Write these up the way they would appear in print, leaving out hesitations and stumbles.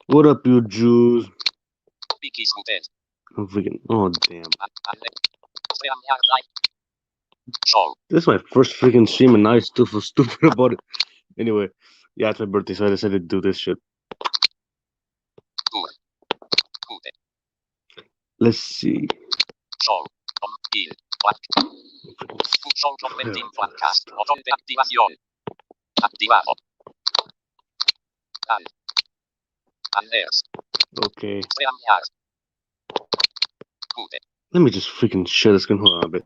What up, you Jews? I'm freaking. Oh, damn. This is my first freaking stream, and now I still feel stupid about it. Anyway, yeah, it's my birthday, so I decided to do this shit. Let's see. Okay. Let me just freaking share the screen. Hold on a bit.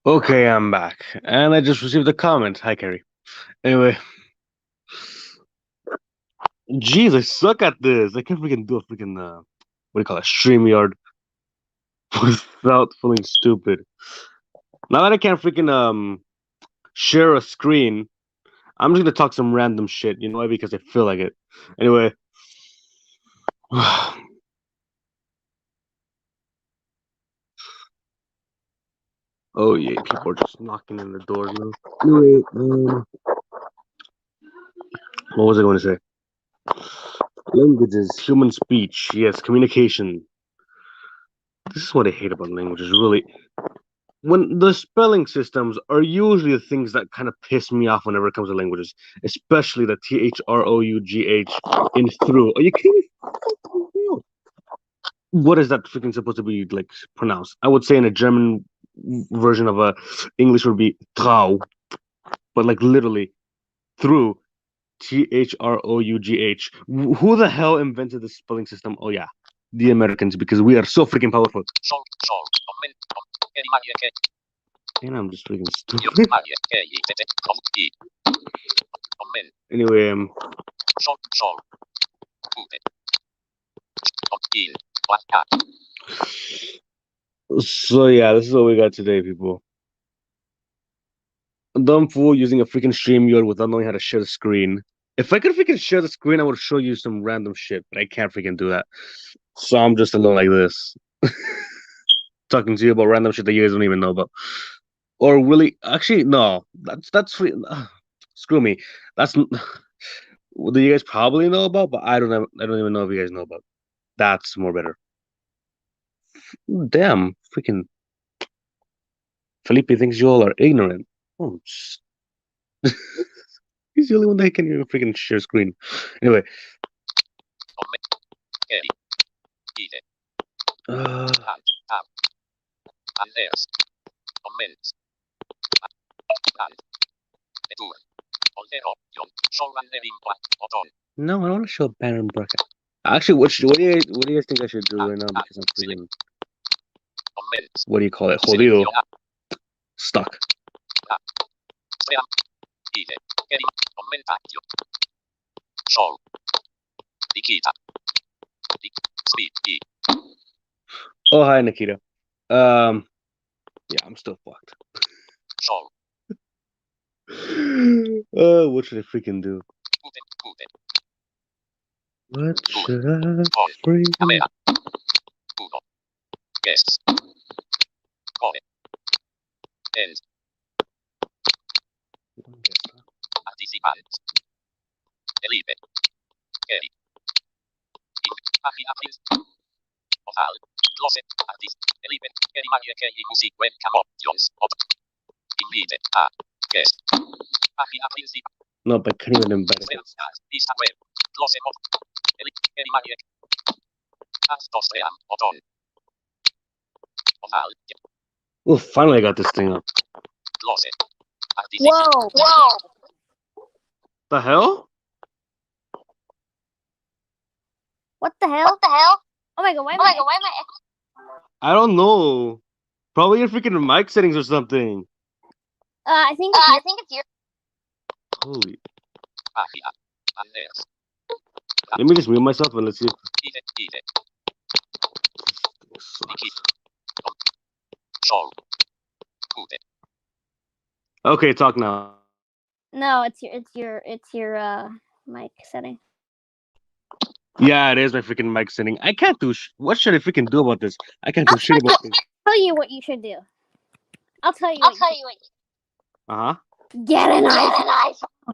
Okay, I'm back, and I just received a comment. Hi, Carrie. Anyway, jeez, I suck at this. I can't freaking do a freaking what do you call it, StreamYard without feeling stupid. Now that I can't freaking share a screen, I'm just gonna talk some random shit. You know why? Because I feel like it. Anyway. Oh yeah, people are just knocking in the door now. Anyway, what was I going to say? Languages, human speech, yes, communication. This is what I hate about languages, really. When the spelling systems are usually the things that kind of piss me off whenever it comes to languages, especially the THROUGH in through. Are you kidding me? What is that freaking supposed to be like pronounced? I would say in a German version of a English would be trau, but like literally through. THROUGH. Who the hell invented the spelling system? Oh yeah, the Americans, because we are so freaking powerful. And I'm just freaking stupid. Anyway, so yeah, this is what we got today, people. A dumb fool using a freaking StreamYard without knowing how to share the screen. If I could freaking share the screen, I would show you some random shit, but I can't freaking do that. So I'm just alone like this, talking to you about random shit that you guys don't even know about. Or really, actually, no, that's free. Screw me. That's what do you guys probably know about, but I don't even know if you guys know about. That's more better. Damn, freaking Felipe thinks you all are ignorant. Oh, he's the only one that can even freaking share screen. Anyway. No, I don't want to show a banner and bracket. Actually, what do you guys think I should do right now? Because I'm freaking. What do you call it? Jodido. Stuck. Oh, hi, Nikita. Yeah, I'm still fucked. What should I freaking do? What should I freaking Guests. End. Participants. Elibe. Eri. Página Oval. Closet. Artist. Elibe. Eri Maria Kei Music Webcam Options. Invite a guest. Página principal. No, but can't even embed it. Lista web. Closet of. Eri Maria. Astostream. Button. Oval. Oh, finally I got this thing up. Closet. Whoa! Whoa! The hell? What the hell? Oh my god, why am I? I don't know. Probably your freaking mic settings or something. I think it's your. Holy. Let me just mute myself and let's see. Okay, talk now. No, it's your mic setting. Yeah, it is my freaking mic setting. I can't do what should I freaking do about this? I can't do shit about this. I'll tell you what you should do. I'll tell you. Uh-huh. Get an iPhone.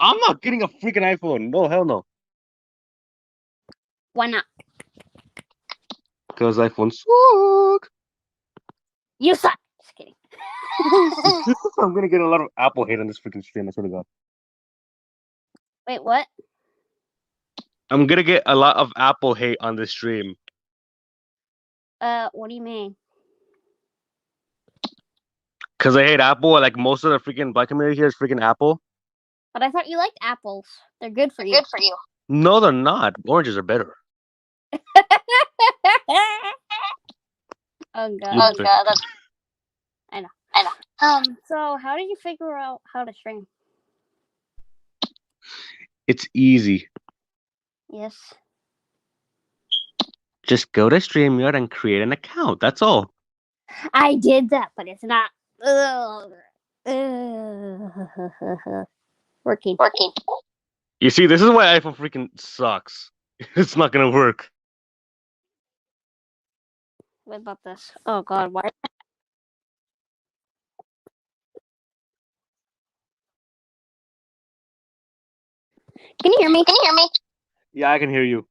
I'm not getting a freaking iPhone. No, hell no. Why not? Because iPhones suck. You suck. Just kidding. I'm gonna get a lot of Apple hate on this freaking stream, I swear to God. Wait, what? I'm gonna get a lot of Apple hate on this stream. What do you mean? Because I hate Apple. Like most of the freaking black community here is freaking Apple. But I thought you liked apples. They're good for you. No, they're not. Oranges are better. Oh god. That's... I know. So how did you figure out how to stream? It's easy. Yes. Just go to StreamYard and create an account. That's all. I did that, but it's not working. You see, this is why iPhone freaking sucks. It's not gonna work. What about this? Oh god, why? Can you hear me? Yeah, I can hear you.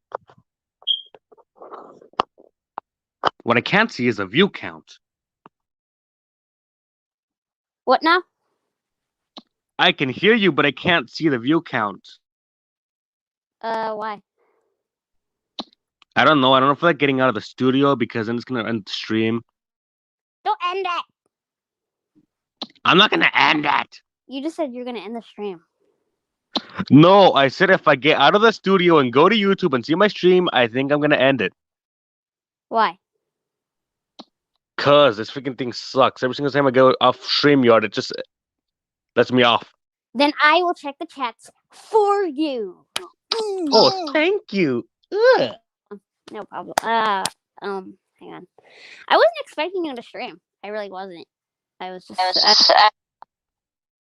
What I can't see is a view count. What now? I can hear you, but I can't see the view count. Why? I don't know. I don't feel like getting out of the studio because then it's gonna end the stream. Don't end it! I'm not gonna end it! You just said you're gonna end the stream. No, I said if I get out of the studio and go to YouTube and see my stream, I think I'm gonna end it. Why? Cause this freaking thing sucks. Every single time I go off StreamYard, it just lets me off. Then I will check the chats for you. Oh, thank you. Ugh. No problem. Hang on. I wasn't expecting you to stream. I really wasn't. I was just.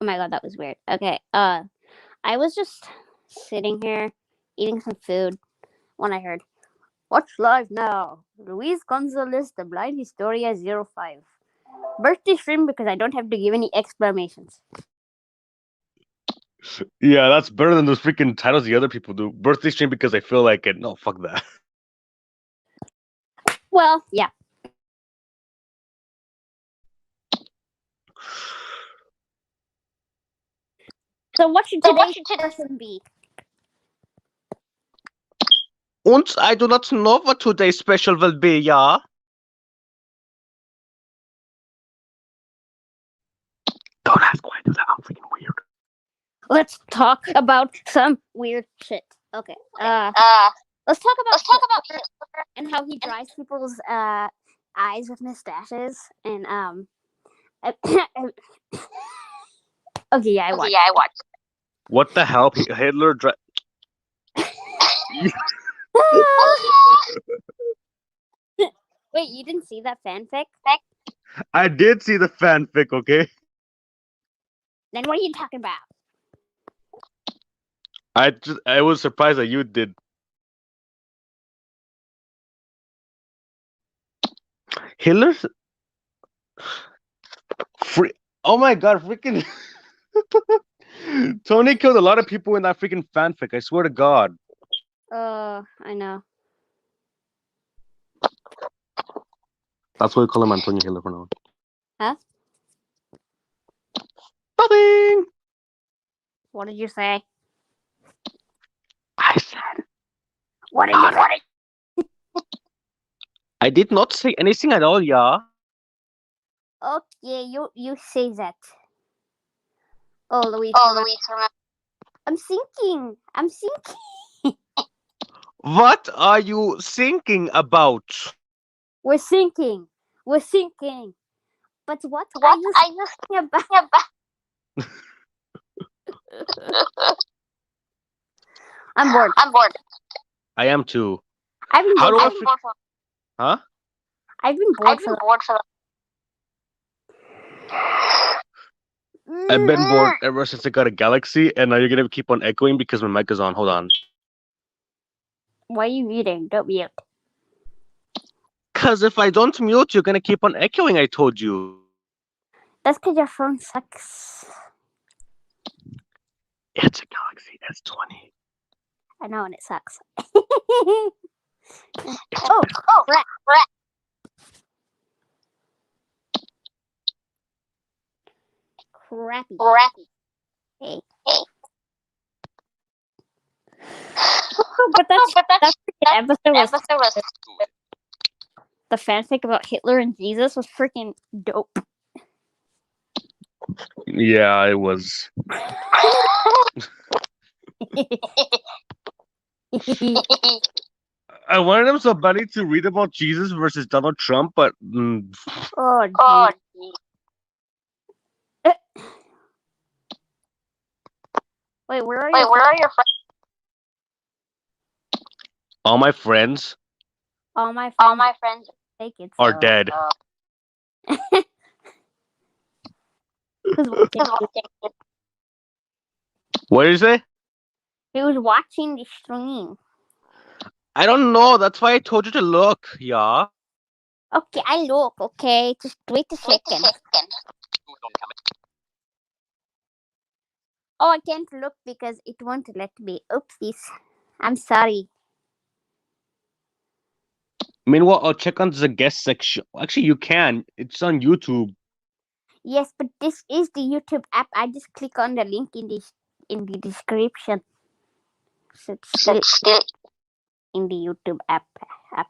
Oh my god, that was weird. Okay. I was just sitting here eating some food when I heard, "Watch live now. Luis Gonzalez, the Blind Historia 05. Birthday stream because I don't have to give any explanations." Yeah, that's better than those freaking titles the other people do. Birthday stream because I feel like it. No, fuck that. Well, yeah. So what should today's person be? Und I do not know what today's special will be, yeah? Don't ask why I do that. I'm freaking weird. Let's talk about some weird shit. Okay. Let's talk about Hitler and how he dries people's eyes with mustaches and Okay, yeah, I watched. What the hell? Hitler Wait, you didn't see that fanfic? I did see the fanfic, okay? Then what are you talking about? I was surprised that you did. Hitler's oh my god, freaking Tony killed a lot of people in that freaking fanfic, I swear to God. I know. That's why we call him Antonio Hitler for now. Huh? Nothing! What did you say? I said. What did you say? I did not say anything at all, yeah. Okay, you say that. Oh, Luis, remember. I'm thinking. What are you thinking about? We're sinking. We're sinking. But what are you thinking about? I'm bored. I am too. I've been How bored. do I? Huh? I've been bored for. I've been bored ever since I got a Galaxy, and now you're gonna keep on echoing because my mic is on. Hold on. Why are you muting? Don't mute. Cause if I don't mute, you're gonna keep on echoing. I told you. That's because your phone sucks. It's a Galaxy S20. I know, and it sucks. Oh, crap. Crappy. Hey. But that episode was the fanfic about Hitler and Jesus was freaking dope. Yeah, it was. I wanted him so badly to read about Jesus versus Donald Trump, but Oh, geez. Wait, where are your friends? all my friends All my friends are naked. are dead. Who's watching? What did you say? He was watching the stream. I don't know. That's why I told you to look. Yeah. Okay, I look. Okay, just wait a second. Oh, I can't look because it won't let me. Oopsies. I'm sorry. Meanwhile, I'll check on the guest section. Actually, you can. It's on YouTube. Yes, but this is the YouTube app. I just click on the link in the description. So it's still in the YouTube app. How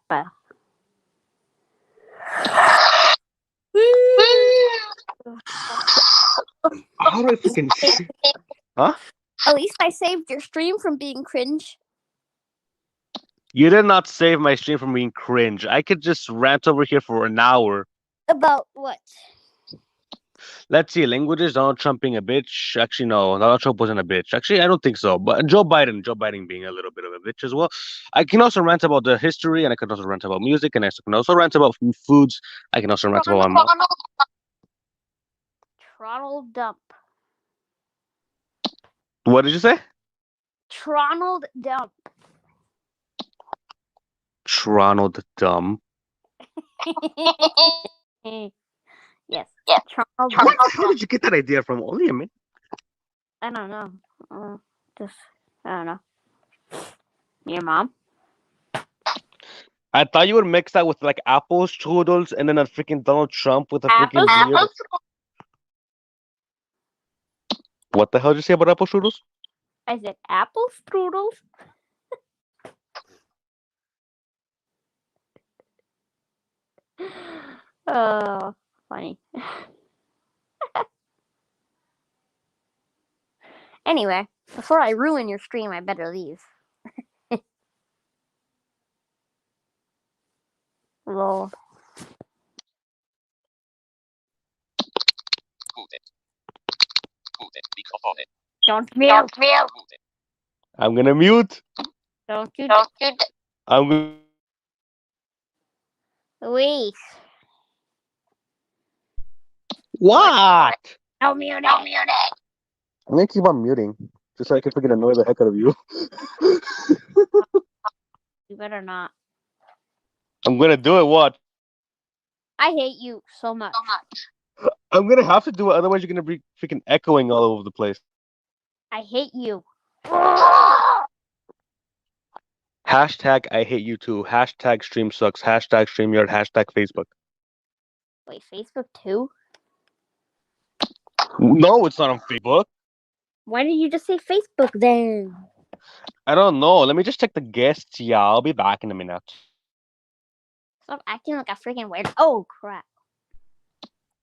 do I freaking shit? Huh? At least I saved your stream from being cringe. You did not save my stream from being cringe. I could just rant over here for an hour. About what? Let's see. Languages. Donald Trump being a bitch. Actually, no. Donald Trump wasn't a bitch. Actually, I don't think so. But Joe Biden being a little bit of a bitch as well. I can also rant about the history, and I can also rant about music, and I can also rant about foods. I can also rant about my mom. Tronald Dump. What did you say? Tronald Dump. Tronald Dumb. Yes. Where the hell did you get that idea from? Only a minute. I don't know. I don't know. Your mom? I thought you would mix that with like apple strudels and then a freaking Donald Trump with a freaking beard. What the hell did you say about apple strudels? I said apple strudels. Oh, funny. Anyway, before I ruin your stream, I better leave. Lol. Don't mute. I'm gonna mute. Don't you? I'm gonna. Luis. What? No muting. I'm gonna keep on muting just so I can freaking annoy the heck out of you. You better not. I'm gonna do it. What? I hate you so much. I'm gonna have to do it, otherwise you're gonna be freaking echoing all over the place. I hate you. Hashtag I hate you too. Hashtag stream sucks. Hashtag StreamYard. Hashtag Facebook. Wait, Facebook too? No, it's not on Facebook. Why did you just say Facebook then? I don't know. Let me just check the guests. Yeah, I'll be back in a minute. Stop acting like a freaking weirdo. Oh, crap.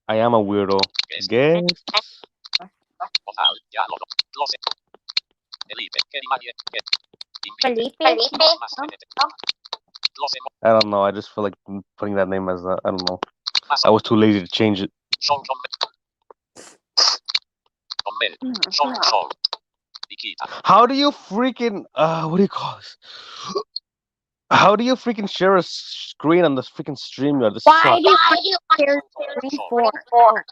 I am a weirdo. Guests. Felipe? I don't know. I just feel like putting that name as I don't know. I was too lazy to change it. How do you freaking what do you call this? How do you freaking share a screen on this freaking StreamYard? This Why sucks. do you share screen for?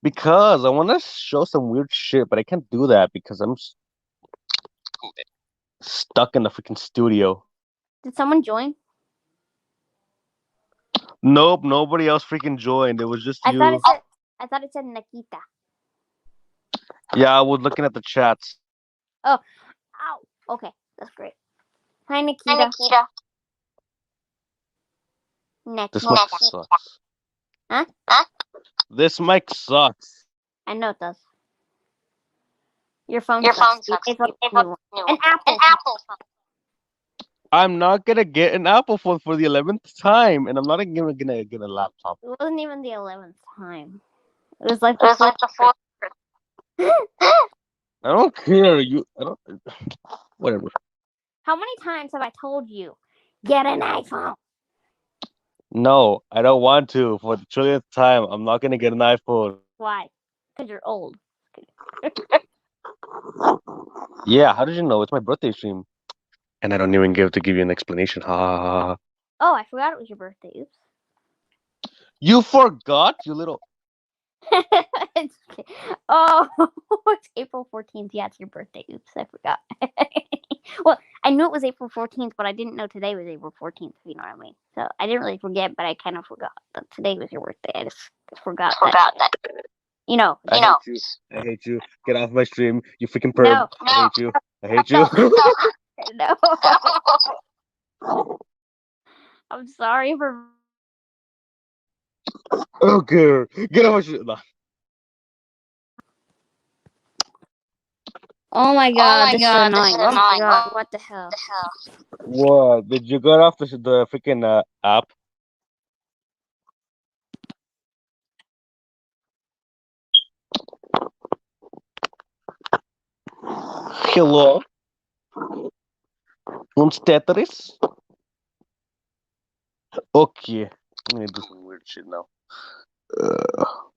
Because I want to show some weird shit, but I can't do that because I'm stuck in the freaking studio. Did someone join? Nope, nobody else freaking joined. It was just I you. thought it said Nikita. Yeah, I was looking at the chats. Ow. Okay, that's great. Hi, Nikita. This Nikita. mic sucks. Huh? This mic sucks. I know it does. Your phone sucks. It's a new one. An Apple phone. I'm not gonna get an Apple phone for the 11th time, and I'm not even gonna get a laptop. It wasn't even the 11th time. It was like the fourth. I don't care. Whatever. How many times have I told you, get an iPhone? No, I don't want to. For the trillionth time, I'm not gonna get an iPhone. Why? Because you're old. Yeah, how did you know? It's my birthday stream. And I don't even give you an explanation. Ha ha ha. Oh, I forgot it was your birthday. Oops. You forgot, you little. Oh, it's April 14th. Yeah, it's your birthday. Oops, I forgot. Well, I knew it was April 14th, but I didn't know today was April 14th, if you know what I mean. So I didn't really forget, but I kind of forgot that today was your birthday. I just forgot that. You know. I hate you. Get off my stream. You freaking perv. No. I hate you. I hate you. No. I'm sorry for. Okay. Get off my stream. Nah. Oh my god, this is annoying. Oh my god, what the hell? What? Did you get off the freaking app? Hello? Uns Tetris? Okay. I'm gonna do some weird shit now.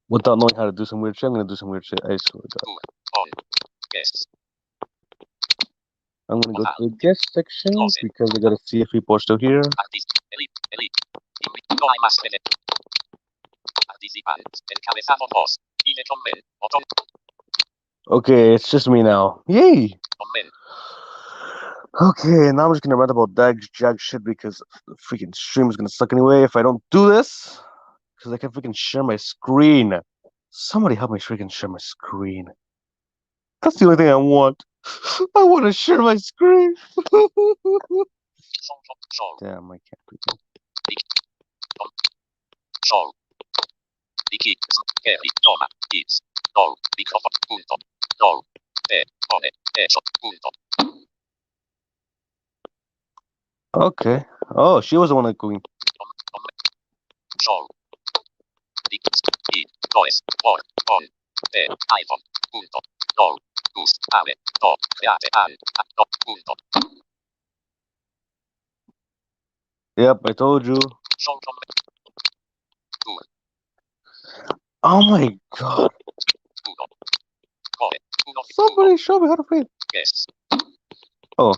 Without knowing how to do some weird shit, I'm gonna do some weird shit. I swear to God. I'm gonna go to the guest section because I gotta see if people are still here. Okay, it's just me now. Yay! Okay, now I'm just gonna rant about jag shit because the freaking stream is gonna suck anyway if I don't do this. Because I can freaking share my screen. Somebody help me freaking share my screen. That's the only thing I want. I want to share my screen. Damn, I can't do that. Okay. Oh, she was the one that going. Yep, I told you. Oh my god. Somebody show me how to play. Oh.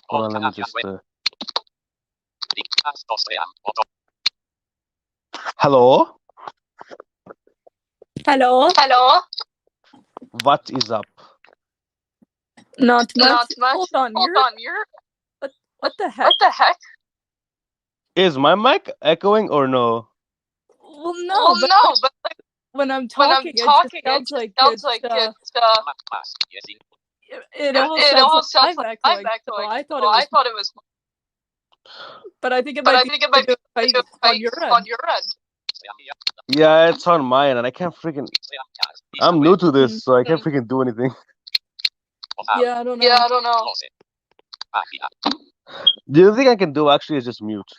Hold on, let me just. Hello? Hello? What is up? Not much. Hold on, you're what the heck? What the heck? Is my mic echoing or no? Well, no, but But when I'm when I'm talking, talking, it just it sounds like it's it it almost sounds sounds like like I'm I'm echoing. echoing. So I thought it was, but I think it but might I be think it might be on your end. on your end. Yeah, it's on mine, and I can't freaking. I'm new to this, so I can't freaking do anything. Yeah, I don't know. Yeah, I don't know. The only thing I can do actually is just mute.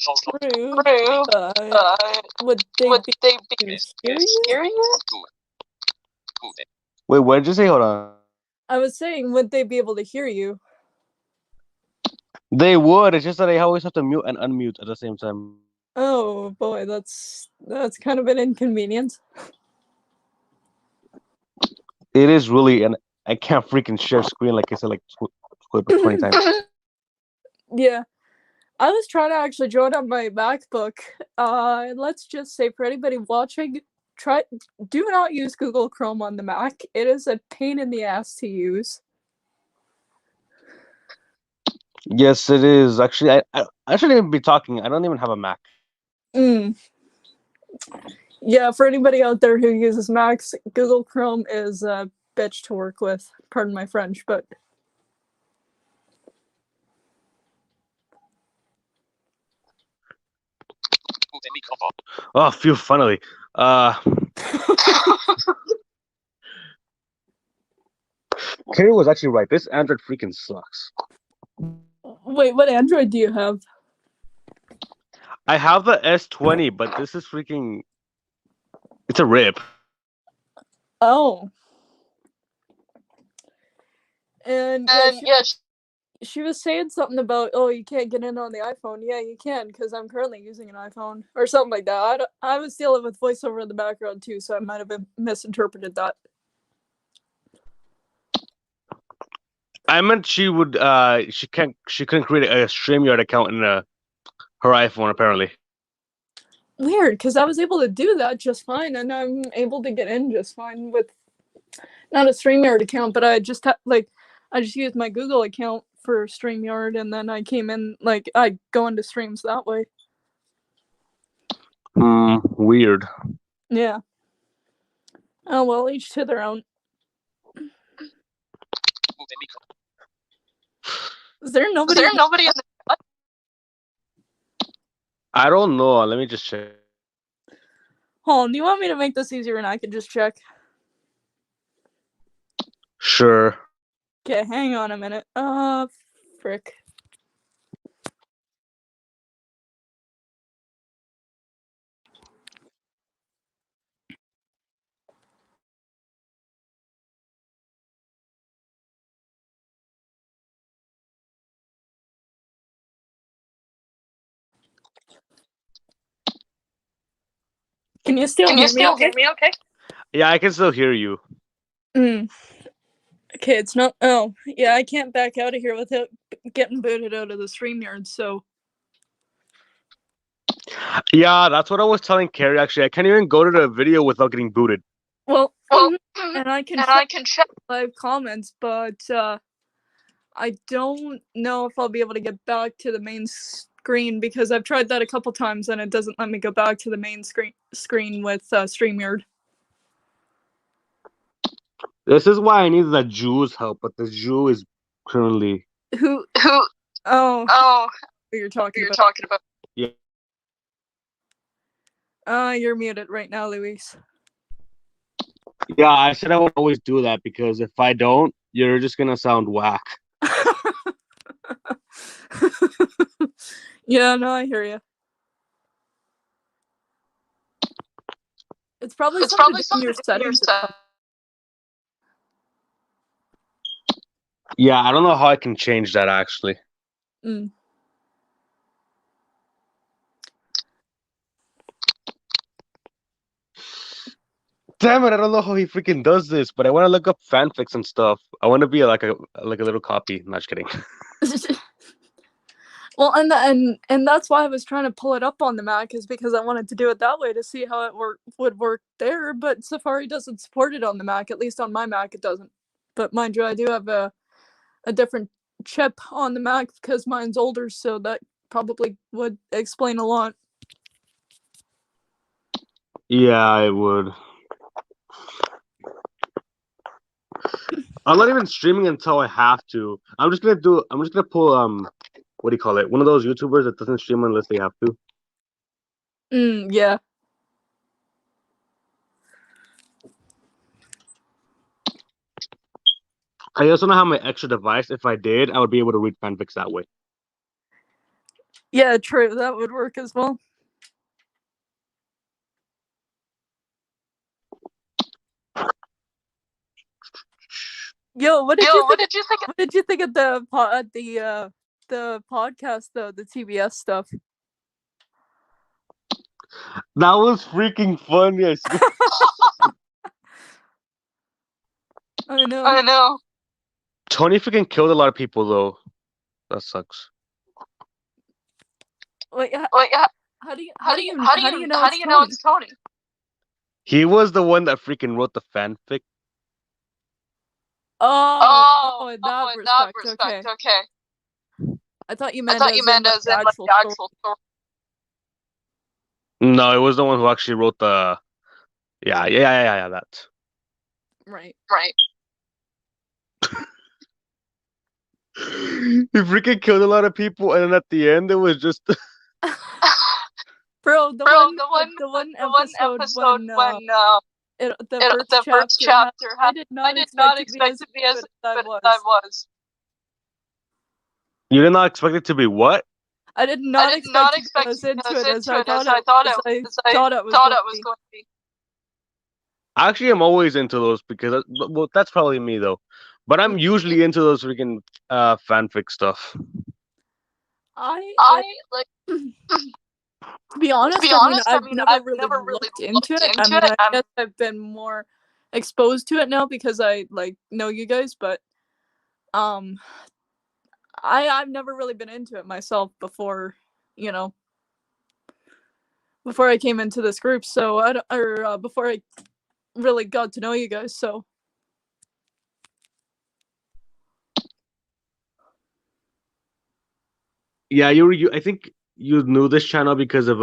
True. True. Would they Would be they able be to hear you? hearing you? Wait, what did you say? Hold on. I was saying, would they be able to hear you? They would. It's just that I always have to mute and unmute at the same time. Oh boy, that's kind of an inconvenience. It is really, and I can't freaking share screen like I said like 20 times. Yeah. I was trying to actually draw it on my MacBook. Let's just say for anybody watching, do not use Google Chrome on the Mac. It is a pain in the ass to use. Yes, it is. Actually, I shouldn't even be talking. I don't even have a Mac. Yeah, for anybody out there who uses Macs, Google Chrome is a bitch to work with. Pardon my French, but Oh, phew, finally. Kerry was actually right. This Android freaking sucks. wait, what Android do you have? I have the S20, but this is freaking. It's a rip. Oh. And yeah, Yes. she was saying something about, oh, you can't get in on the iPhone. Yeah, you can, because I'm currently using an iPhone or something like that. I was dealing with voiceover in the background too, so I might have misinterpreted that. I meant she would. She couldn't create a StreamYard account in her iPhone apparently. Weird, because I was able to do that just fine, and I'm able to get in just fine with not a StreamYard account, but I just I just used my Google account for StreamYard, and then I came in I go into streams that way. Weird. Yeah. Oh well, each to their own. Is there nobody? Is there nobody in the I don't know. Let me just check. Hold on, do you want me to make this easier and I can just check? Sure. Okay, hang on a minute. Frick. Can you still hear me? Okay. Yeah, I can still hear you. Okay, it's not. Oh, yeah, I can't back out of here without getting booted out of the StreamYard, so. Yeah, that's what I was telling Carrie. Actually, I can't even go to the video without getting booted. Well, Well, and I can check live comments, but I don't know if I'll be able to get back to the main screen because I've tried that a couple times and it doesn't let me go back to the main screen with StreamYard. This is why I need the Jew's help, but the Jew is currently. Who? who. Oh, Oh, who you're talking about? talking about. Yeah. You're muted right now, Luis. Yeah, I said I would always do that because if I don't, you're just gonna sound whack. Yeah, no, I hear you. It's probably something in your settings. Yeah, I don't know how I can change that actually. Damn it! I don't know how he freaking does this, but I want to look up fanfics and stuff. I want to be like a little copy. Not just kidding. Well, and that's why I was trying to pull it up on the Mac is because I wanted to do it that way to see how it would work there. But Safari doesn't support it on the Mac. At least on my Mac, it doesn't. But mind you, I do have a different chip on the Mac because mine's older, so that probably would explain a lot. Yeah, I would. I'm not even streaming until I have to. I'm just gonna pull what do you call it? One of those YouTubers that doesn't stream unless they have to. Yeah. I also don't have my extra device. If I did, I would be able to read fanfics that way. Yeah, true. That would work as well. Yo, what did you think? Did you think? What did you think of the podcast though? The TBS stuff. That was freaking funny. I swear. I know. I know. Tony freaking killed a lot of people though. That sucks. Wait, Like, how do you how do you know it's Tony? He was the one that freaking wrote the fanfic. Oh, in that in respect. that Okay. respect. Okay. I thought you I meant thought you meant as in like the actual story. No, it was the one who actually wrote the. Yeah, that. Right. Right. He freaking killed a lot of people, and then at the end, it was just. Bro, the one episode when the first chapter I did not expect it to be as good as I was. You did not expect it to be what? I did not expect to go as into it as I thought it was going to be. Actually, I'm always into those because well, that's probably me though. But I'm usually into those freaking fanfic stuff. I like to be honest, I've never really looked into it. I mean, I guess I've been more exposed to it now because I like know you guys, but I've never really been into it myself before, before I came into this group. So before I really got to know you guys. So yeah, I think you knew this channel because of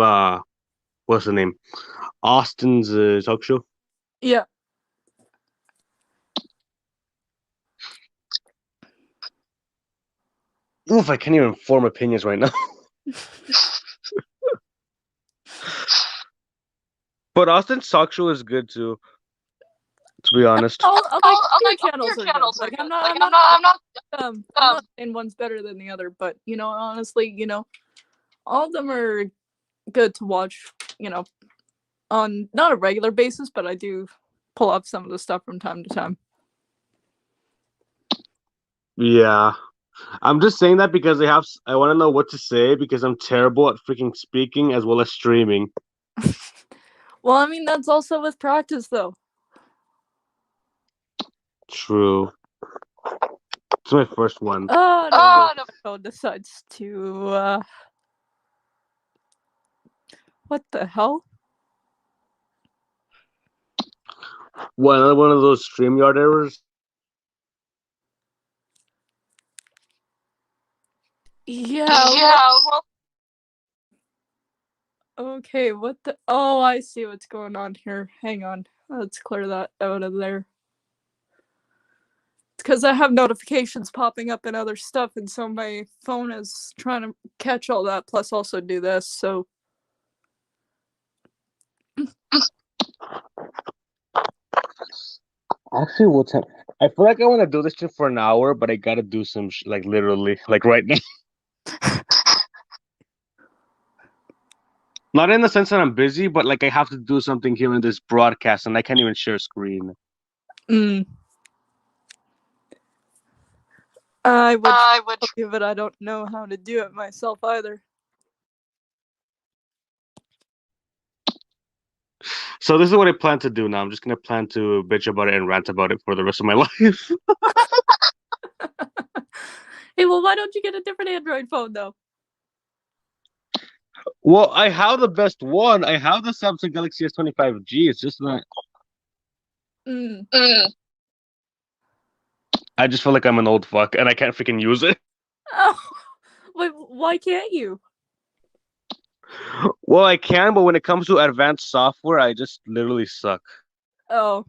what's the name? Austin's talk show. Yeah. Oof, I can't even form opinions right now. But Austin's talk show is good too. To be honest. All your channels are good. Like I'm not saying one's better than the other, but honestly, all of them are good to watch, on not a regular basis, but I do pull up some of the stuff from time to time. Yeah. I'm just saying that because I want to know what to say because I'm terrible at freaking speaking as well as streaming. Well, I mean, that's also with practice, though. True. It's my first one. Oh, no. Decides to, what the hell? One of those StreamYard errors? Yeah. Well. Okay, what the... Oh, I see what's going on here. Hang on. Let's clear that out of there. It's because I have notifications popping up and other stuff, and so my phone is trying to catch all that, plus also do this, so... Actually, what's up? I feel like I want to do this shit for an hour, but I gotta do some like literally, like right now. Not in the sense that I'm busy, but like I have to do something here in this broadcast, and I can't even share screen. I would give it. I don't know how to do it myself either. So this is what I plan to do now. I'm just gonna plan to bitch about it and rant about it for the rest of my life. Hey, well, why don't you get a different Android phone though? Well, I have the best one. I have the Samsung Galaxy S25G. It's just not. I just feel like I'm an old fuck and I can't freaking use it. Oh, wait, why can't you? Well, I can, but when it comes to advanced software, I just literally suck. Oh.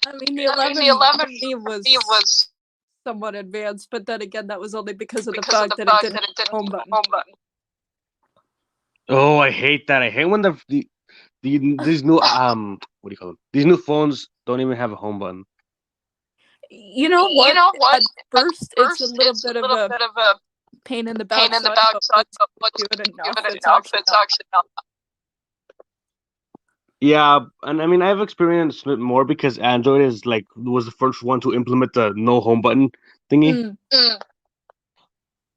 I mean, the 11 was somewhat advanced, but then again, that was only because of the fact that it didn't have a home button. Oh, I hate that. I hate when these new what do you call them? These new phones don't even have a home button. You know what? You know what? At first, it's a little it's bit a of little a bit of a pain in the pain in the backside, backside, but but once you do it give enough, it it's enough, actually it's not. actually not. Yeah, and I mean I've experienced it more because Android is like was the first one to implement the no home button thingy. Mm, Mm,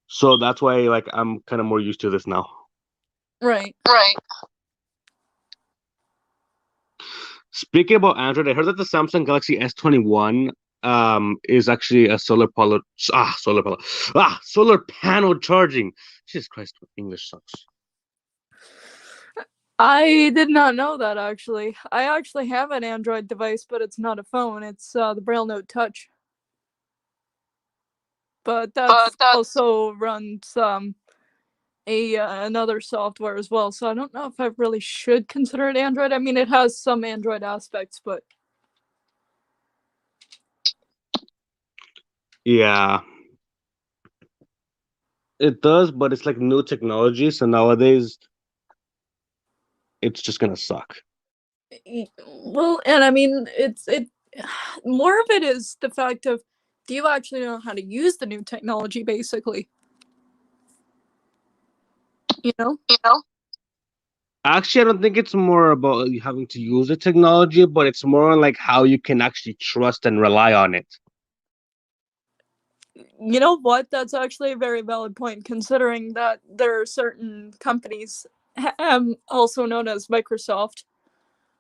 So that's why like I'm kind of more used to this now. right. right. Speaking about Android, I heard that the Samsung Galaxy S21 is actually a solar panel charging. Jesus Christ, English sucks. I did not know that actually. I actually have an Android device, but it's not a phone. It's the Braille Note Touch. But But that's that's also runs another software as well. So I don't know if I really should consider it Android. I mean, it has some Android aspects, but Yeah, it does, but it's like new technology, so nowadays it's just gonna suck. well, and I mean, it more of it is the fact of, do you actually know how to use the new technology? Basically, you know. you know. Actually, I don't think it's more about you having to use the technology, but it's more on like how you can actually trust and rely on it. You know what? That's actually a very valid point, considering that there are certain companies, also known as Microsoft.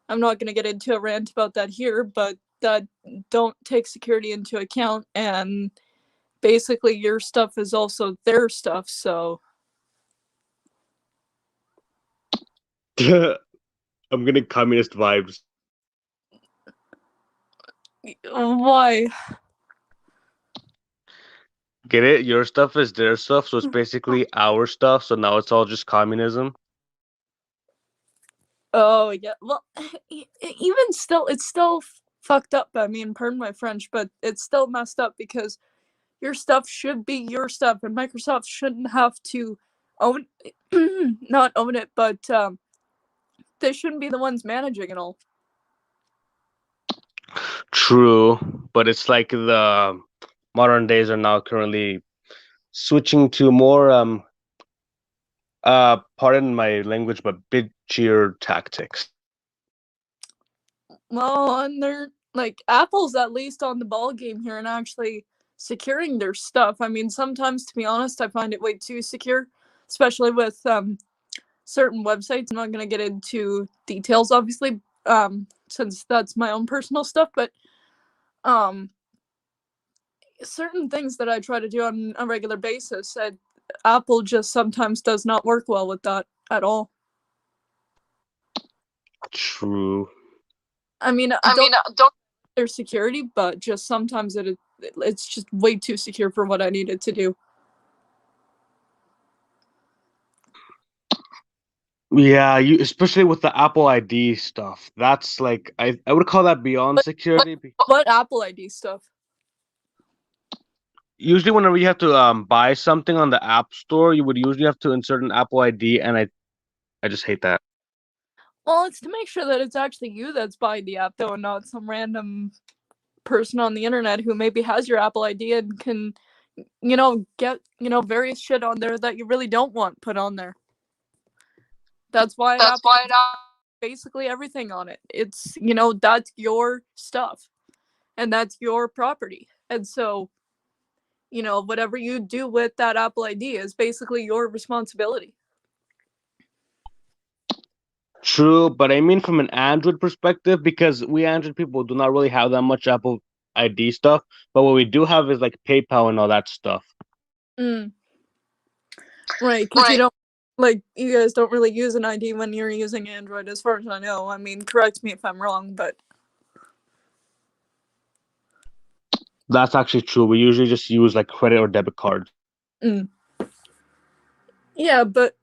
I'm not going to get into a rant about that here, but that don't take security into account, and basically your stuff is also their stuff. So I'm getting communist vibes. why? Get it? Your stuff is their stuff, so it's basically our stuff. So now it's all just communism. Oh yeah. Well, even still, it's still fucked up. I mean, pardon my French, but it's still messed up because your stuff should be your stuff, and Microsoft shouldn't have to own, not own it, but they shouldn't be the ones managing it all. True, but it's like the modern days are now currently switching to more pardon my language, but bitchier tactics. Well, and they're like, Apple's at least on the ball game here and actually securing their stuff. I mean, sometimes, to be honest, I find it way too secure, especially with certain websites. I'm not going to get into details, obviously, since that's my own personal stuff, but um, certain things that I try to do on a regular basis, Apple just sometimes does not work well with that at all. True. I mean, Don't. their security, but just sometimes it's just way too secure for what I needed to do. Yeah, you especially with the Apple ID stuff. That's like I would call that beyond security. What Apple ID stuff? Usually, whenever you have to buy something on the App Store, you would usually have to insert an Apple ID, and I just hate that. Well, it's to make sure that it's actually you that's buying the app, though, and not some random person on the internet who maybe has your Apple ID and can, get, various shit on there that you really don't want put on there. That's why That's Apple why it. basically everything on it. It's, that's your stuff and that's your property. And so, whatever you do with that Apple ID is basically your responsibility. True, but I mean from an Android perspective, because we Android people do not really have that much Apple ID stuff, but what we do have is like PayPal and all that stuff. Mm. Right, because you don't, like, you guys don't really use an ID when you're using Android, as far as I know. I mean, correct me if I'm wrong, but That's actually true. We usually just use like credit or debit cards. yeah, but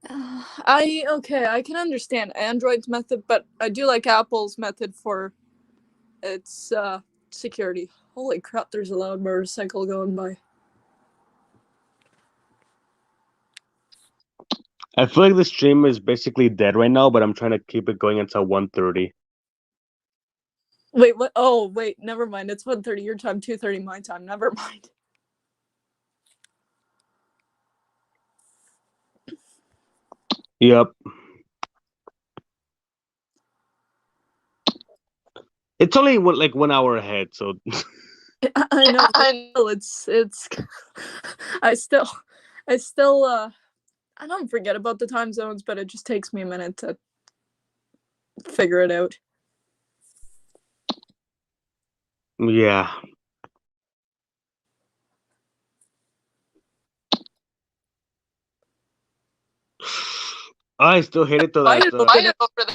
I can understand Android's method, but I do like Apple's method for its security. Holy crap, there's a loud motorcycle going by. I feel like the stream is basically dead right now, but I'm trying to keep it going until 1:30. Wait, what? Oh, wait, never mind. It's 1:30 your time, 2:30 my time. Never mind. Yep. It's only like 1 hour ahead, so I know. It's. I still. I don't forget about the time zones, but it just takes me a minute to figure it out. yeah. I still hate it though I that don't I know. don't know for the.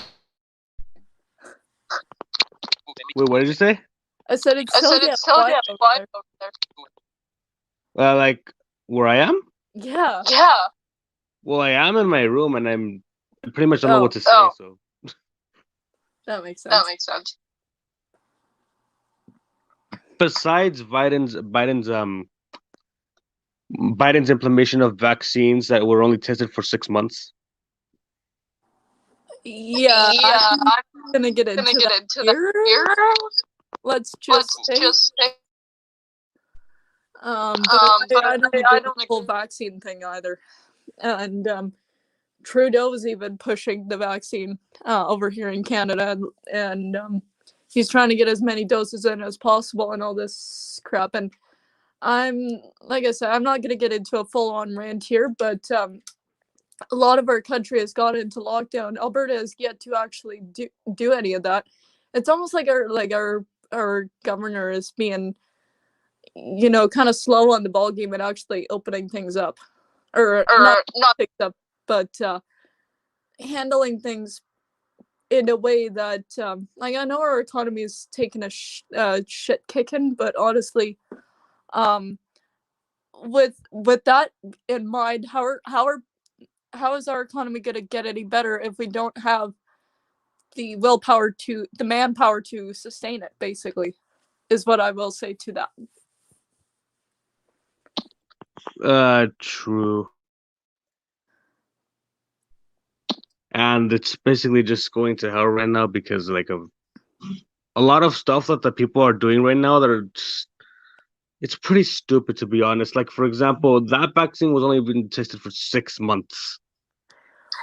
wait, what did you say? I said it's I still said getting it's still quiet getting over quiet there. over there. Like where I am? Yeah. Yeah. Well, I am in my room and I pretty much don't know Oh. what to say, Oh. so That makes sense. That makes sense. besides Biden's implementation of vaccines that were only tested for 6 months. Yeah, Yeah, I'm I'm gonna get gonna into get that into here. that. Let's Let's just say, just say. but But I don't agree I with don't the whole vaccine thing either. And Trudeau's even pushing the vaccine over here in Canada, and he's trying to get as many doses in as possible and all this crap. And like I said, I'm not gonna get into a full-on rant here, but a lot of our country has gone into lockdown. Alberta has yet to actually do any of that. It's almost like our governor is being, kind of slow on the ball game and actually opening things up, or not things up, but handling things in a way that, like, I know our economy is taking a shit kicking, but honestly, um, with that in mind, how is our economy going to get any better if we don't have the manpower to sustain it, basically, is what I will say to that. True. And it's basically just going to hell right now because like of a lot of stuff that the people are doing right now that are just, it's pretty stupid, to be honest. Like, for example, that vaccine was only been tested for 6 months.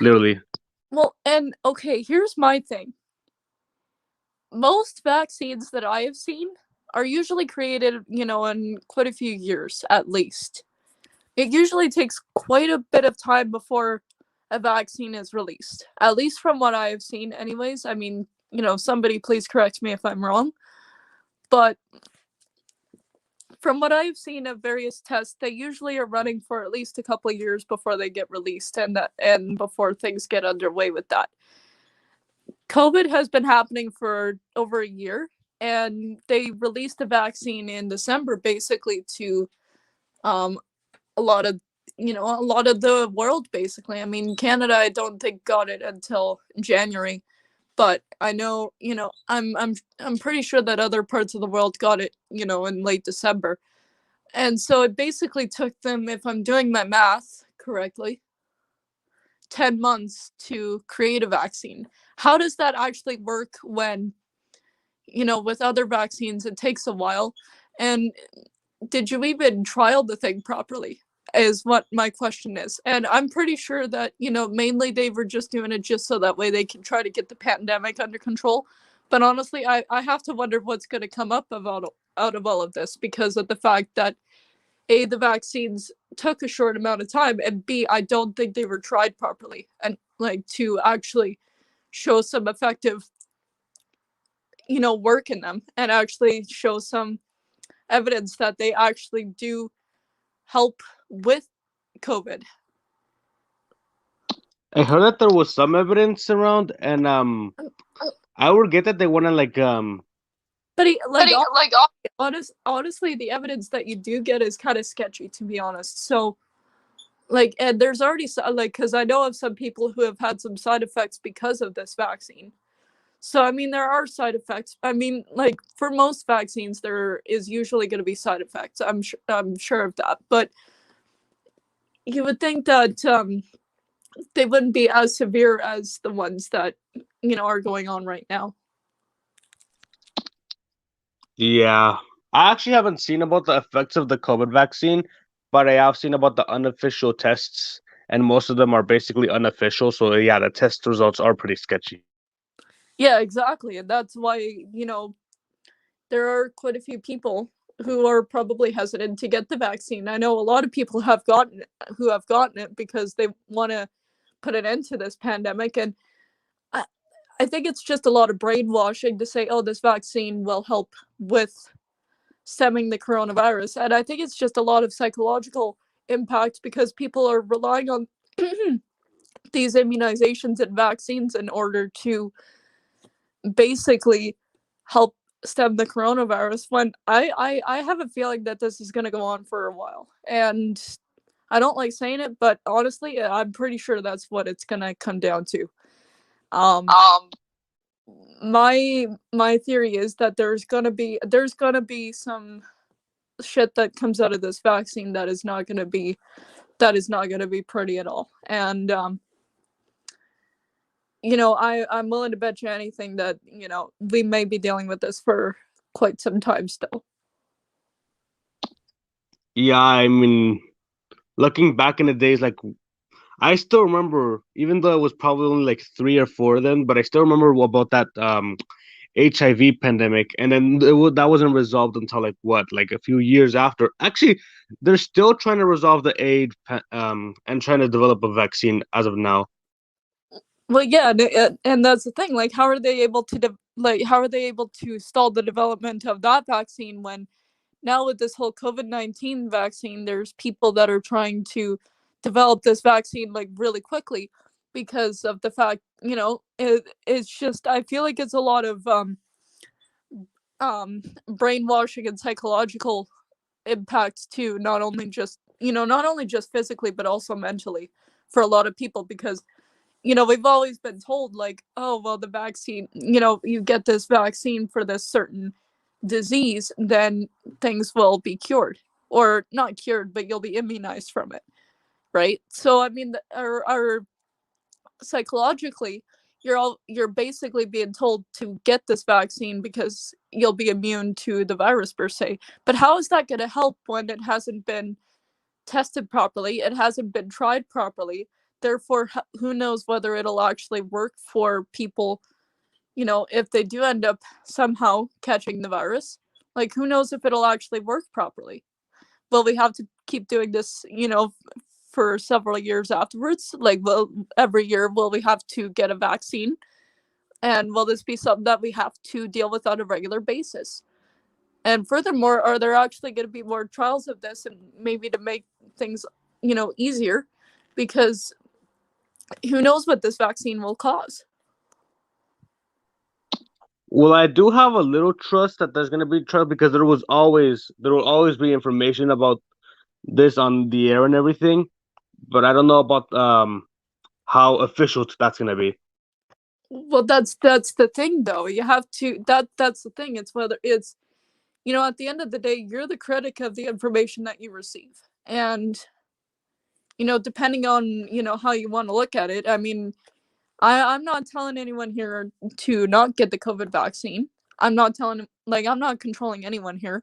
Literally. Well, and okay, here's my thing. Most vaccines that I have seen are usually created, in quite a few years at least. It usually takes quite a bit of time before a vaccine is released, at least from what I have seen, anyways. I mean, somebody please correct me if I'm wrong. But from what I've seen of various tests, they usually are running for at least a couple of years before they get released, and before things get underway with that. COVID has been happening for over a year, and they released the vaccine in December, basically to a lot of the world, basically. I mean, Canada, I don't think got it until January, but I know, I'm pretty sure that other parts of the world got it, in late December. And so it basically took them, if I'm doing my math correctly, 10 months to create a vaccine. How does that actually work when, with other vaccines, it takes a while? And did you even trial the thing properly? Is what my question is. And I'm pretty sure that, mainly they were just doing it just so that way they can try to get the pandemic under control. But honestly, I have to wonder what's going to come up out of all of this, because of the fact that A, the vaccines took a short amount of time, and B, I don't think they were tried properly and like to actually show some effective, work in them, and actually show some evidence that they actually do help with COVID. I heard that there was some evidence around, and I would get that they want to But Like, honestly, the evidence that you do get is kind of sketchy, to be honest. So, like, and there's already because I know of some people who have had some side effects because of this vaccine. So, I mean, there are side effects. I mean, like, for most vaccines, there is usually going to be side effects. I'm sure of that. But you would think that they wouldn't be as severe as the ones that, are going on right now. Yeah, I actually haven't seen about the effects of the COVID vaccine, but I have seen about the unofficial tests, and most of them are basically unofficial. So yeah, the test results are pretty sketchy. Yeah, exactly. And that's why, there are quite a few people who are probably hesitant to get the vaccine. I know a lot of people who have gotten it because they want to put an end to this pandemic. And I, I think it's just a lot of brainwashing to say, oh, this vaccine will help with stemming the coronavirus. And I think it's just a lot of psychological impact because people are relying on these immunizations and vaccines in order to basically help stem the coronavirus when I have a feeling that this is going to go on for a while. And I don't like saying it, but honestly, I'm pretty sure that's what it's going to come down to. Um, Um, my theory is that there's gonna be some shit that comes out of this vaccine that is not gonna be pretty at all. And I'm willing to bet you anything that we may be dealing with this for quite some time still. Yeah, I mean, looking back in the days, like I still remember, even though it was probably only like 3 or 4 of them, but I still remember about that HIV pandemic, and then that wasn't resolved until like what, like a few years after. Actually, they're still trying to resolve the AIDS, and trying to develop a vaccine as of now. Well, yeah, and that's the thing. Like, how are they able to stall the development of that vaccine when now with this whole COVID-19 vaccine, there's people that are trying to develop this vaccine like really quickly because of the fact, it's just I feel like it's a lot of brainwashing and psychological impacts too, not only just physically but also mentally for a lot of people because we've always been told like, oh, well, the vaccine, you get this vaccine for this certain disease, then things will be cured or not cured, but you'll be immunized from it, right? So I mean, our psychologically, you're basically being told to get this vaccine because you'll be immune to the virus per se. But how is that going to help when it hasn't been tested properly? It hasn't been tried properly. Therefore, who knows whether it'll actually work for people, if they do end up somehow catching the virus. Like, who knows if it'll actually work properly? Will we have to keep doing this, for several years afterwards? Like, will every year will we have to get a vaccine? And will this be something that we have to deal with on a regular basis? And furthermore, are there actually going to be more trials of this and maybe to make things, easier? Because who knows what this vaccine will cause? Well, I do have a little trust that there's gonna be trust because there will always be information about this on the air and everything, but I don't know about how official that's gonna be. Well, that's the thing, though. You have to that's the thing. It's whether it's at the end of the day, you're the critic of the information that you receive, and depending on how you want to look at it. I mean, I'm not telling anyone here to not get the COVID vaccine. I'm not controlling anyone here.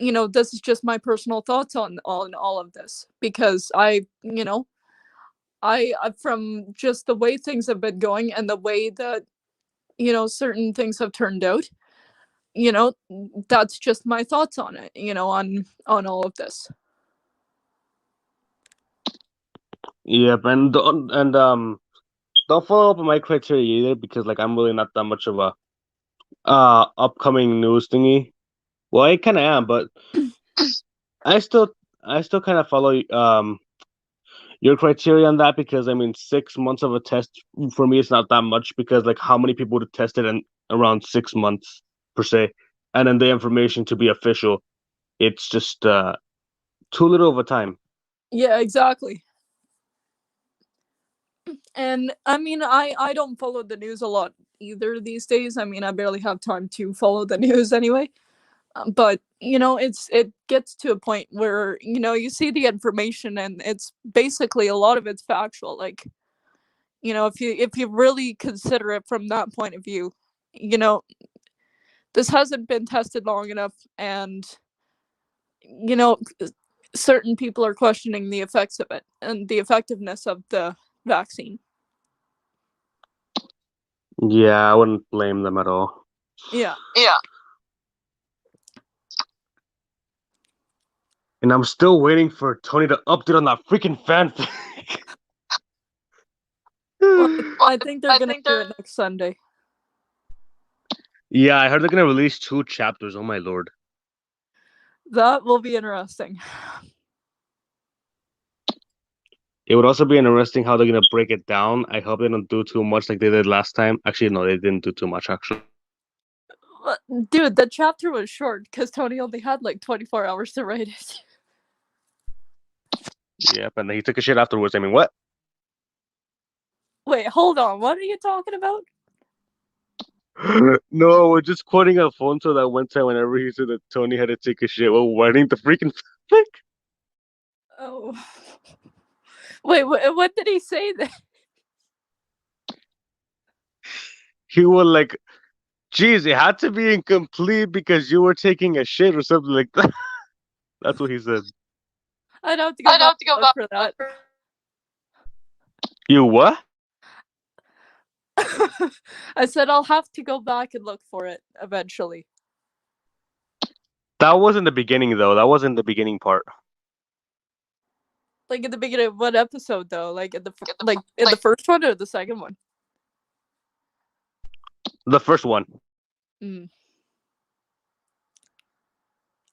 This is just my personal thoughts on all of this because from just the way things have been going and the way that certain things have turned out, you know, that's just my thoughts on it, on all of this. Yep, don't follow up on my criteria either because like I'm really not that much of a upcoming news thingy. Well, I kind of am, but I still I still kind of follow your criteria on that because I mean 6 months of a test for me is not that much because like how many people would test it in around 6 months per se, and then the information to be official, it's just too little of a time. Yeah, exactly. And I mean, I don't follow the news a lot either these days. I mean, I barely have time to follow the news anyway. But it gets to a point where you see the information and it's basically a lot of it's factual. Like, if you really consider it from that point of view, you know this hasn't been tested long enough, and certain people are questioning the effects of it and the effectiveness of the vaccine. Yeah, I wouldn't blame them at all. Yeah. And I'm still waiting for Tony to update on that freaking fanfic. Well, I think they're gonna do it next Sunday. Yeah, I heard they're gonna release 2 chapters. Oh my lord. That will be interesting. It would also be interesting how they're gonna break it down. I hope they don't do too much like they did last time. Actually, no, they didn't do too much. Actually, Dude, the chapter was short because Tony only had like 24 hours to write it. yep. And then he took a shit afterwards. I mean, what? Wait, hold on. What are you talking about? No, we're just quoting Alfonso that one time whenever he said that Tony had to take a shit while writing the freaking fanfic. Oh. Wait, what did he say then? He was like, "Geez, it had to be incomplete because you were taking a shit or something like that." That's what he said. I'd have to go back for that. You what? I said I'll have to go back and look for it eventually. That wasn't the beginning though. That wasn't the beginning part. Like at the beginning of what episode though? Like in the first one or the second one? The first one. Mm.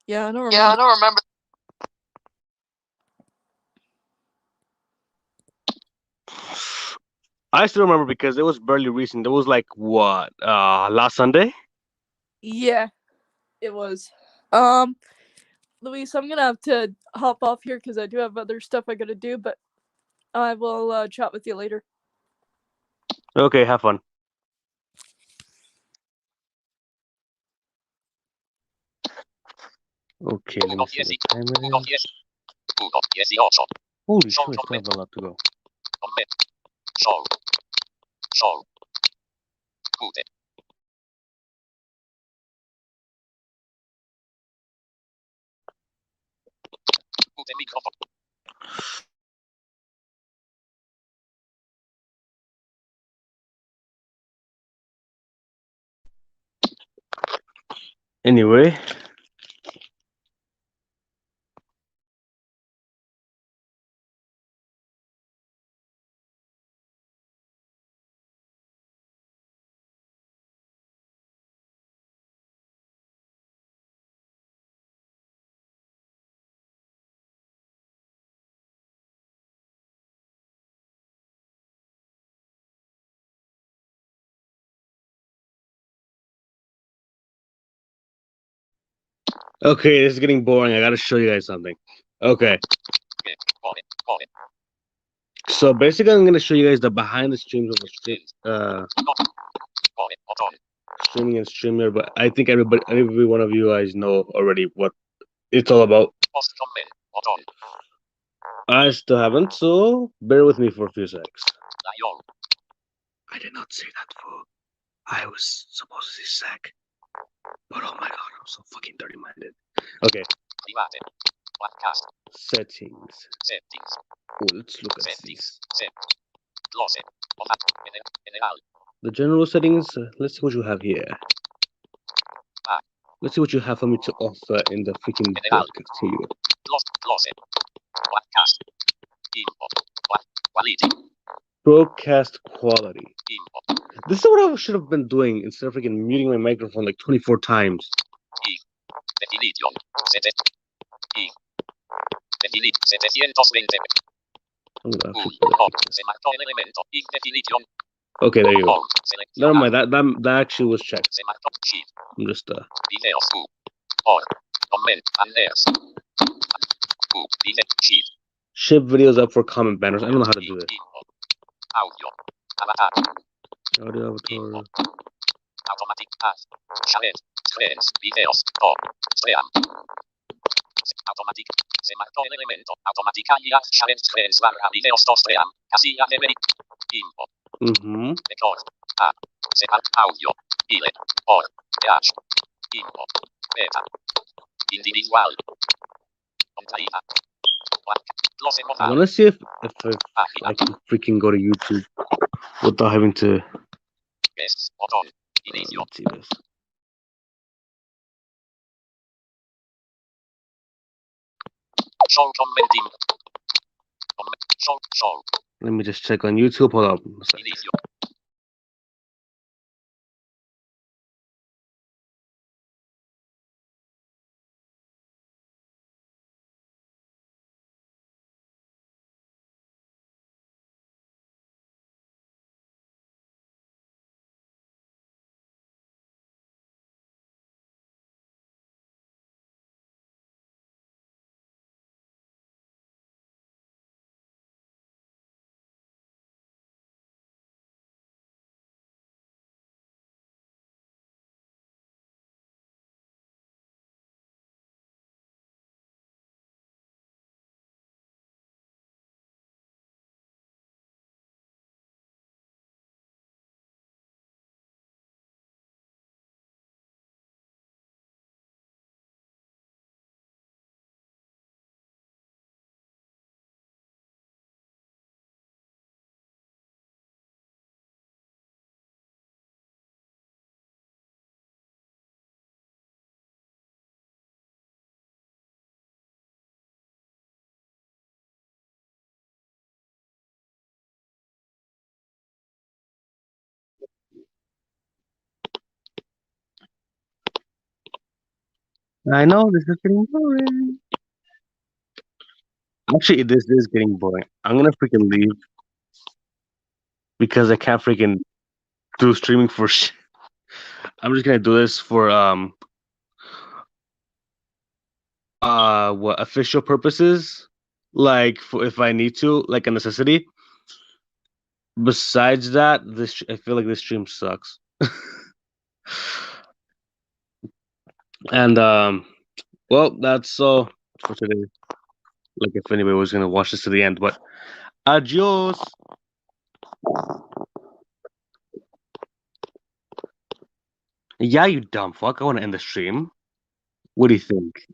Yeah, I don't remember. Yeah, I don't remember. I still remember because it was barely recent. It was like what? Last Sunday? Yeah, it was. Luis, I'm gonna have to hop off here because I do have other stuff I gotta do, but I will chat with you later. Okay, have fun. Okay, let me see what time it is. Holy shit, I still have a lot to go. Anyway. Okay, this is getting boring. I gotta show you guys something. Okay. So basically, I'm gonna show you guys the behind the streams of the streaming and streamer, but I think every one of you guys know already what it's all about. I still haven't, so bear with me for a few seconds. I did not say that, fool. I was supposed to say sec. But oh my god, I'm so fucking dirty-minded. Okay. Settings. Oh, let's look at these. The general settings, let's see what you have here. Let's see what you have for me to offer in the freaking broadcast here. Broadcast quality. This is what I should have been doing instead of freaking muting my microphone like 24 times. Okay, there you go. Never mind, that actually was checked. I'm just ship videos up for comment banners. I don't know how to do it. Audio avatar. Automatic path. Challenge. Screens. Videos. Stream. Automatic. Semarco elemento. Automatically challenge screens barra videos to stream. Casilla de Info. Mm-hmm. Record. Audio. Ile. Or. H. Info. Beta. Individual. Ontaita. Los I want to see if I can freaking go to YouTube without having to. Yes. Botón. Inicio. Let's see this. Show commenting. Show. Let me just check on YouTube. Hold up. a sec. Inicio. I know this is getting boring. Actually, this is getting boring. I'm gonna freaking leave because I can't freaking do streaming for shit. I'm just gonna do this for what official purposes, like for if I need to, like a necessity. Besides that, I feel like this stream sucks. And well, that's all for today. Like if anybody was gonna watch this to the end, but adios. Yeah, you dumb fuck. I want to end the stream. What do you think?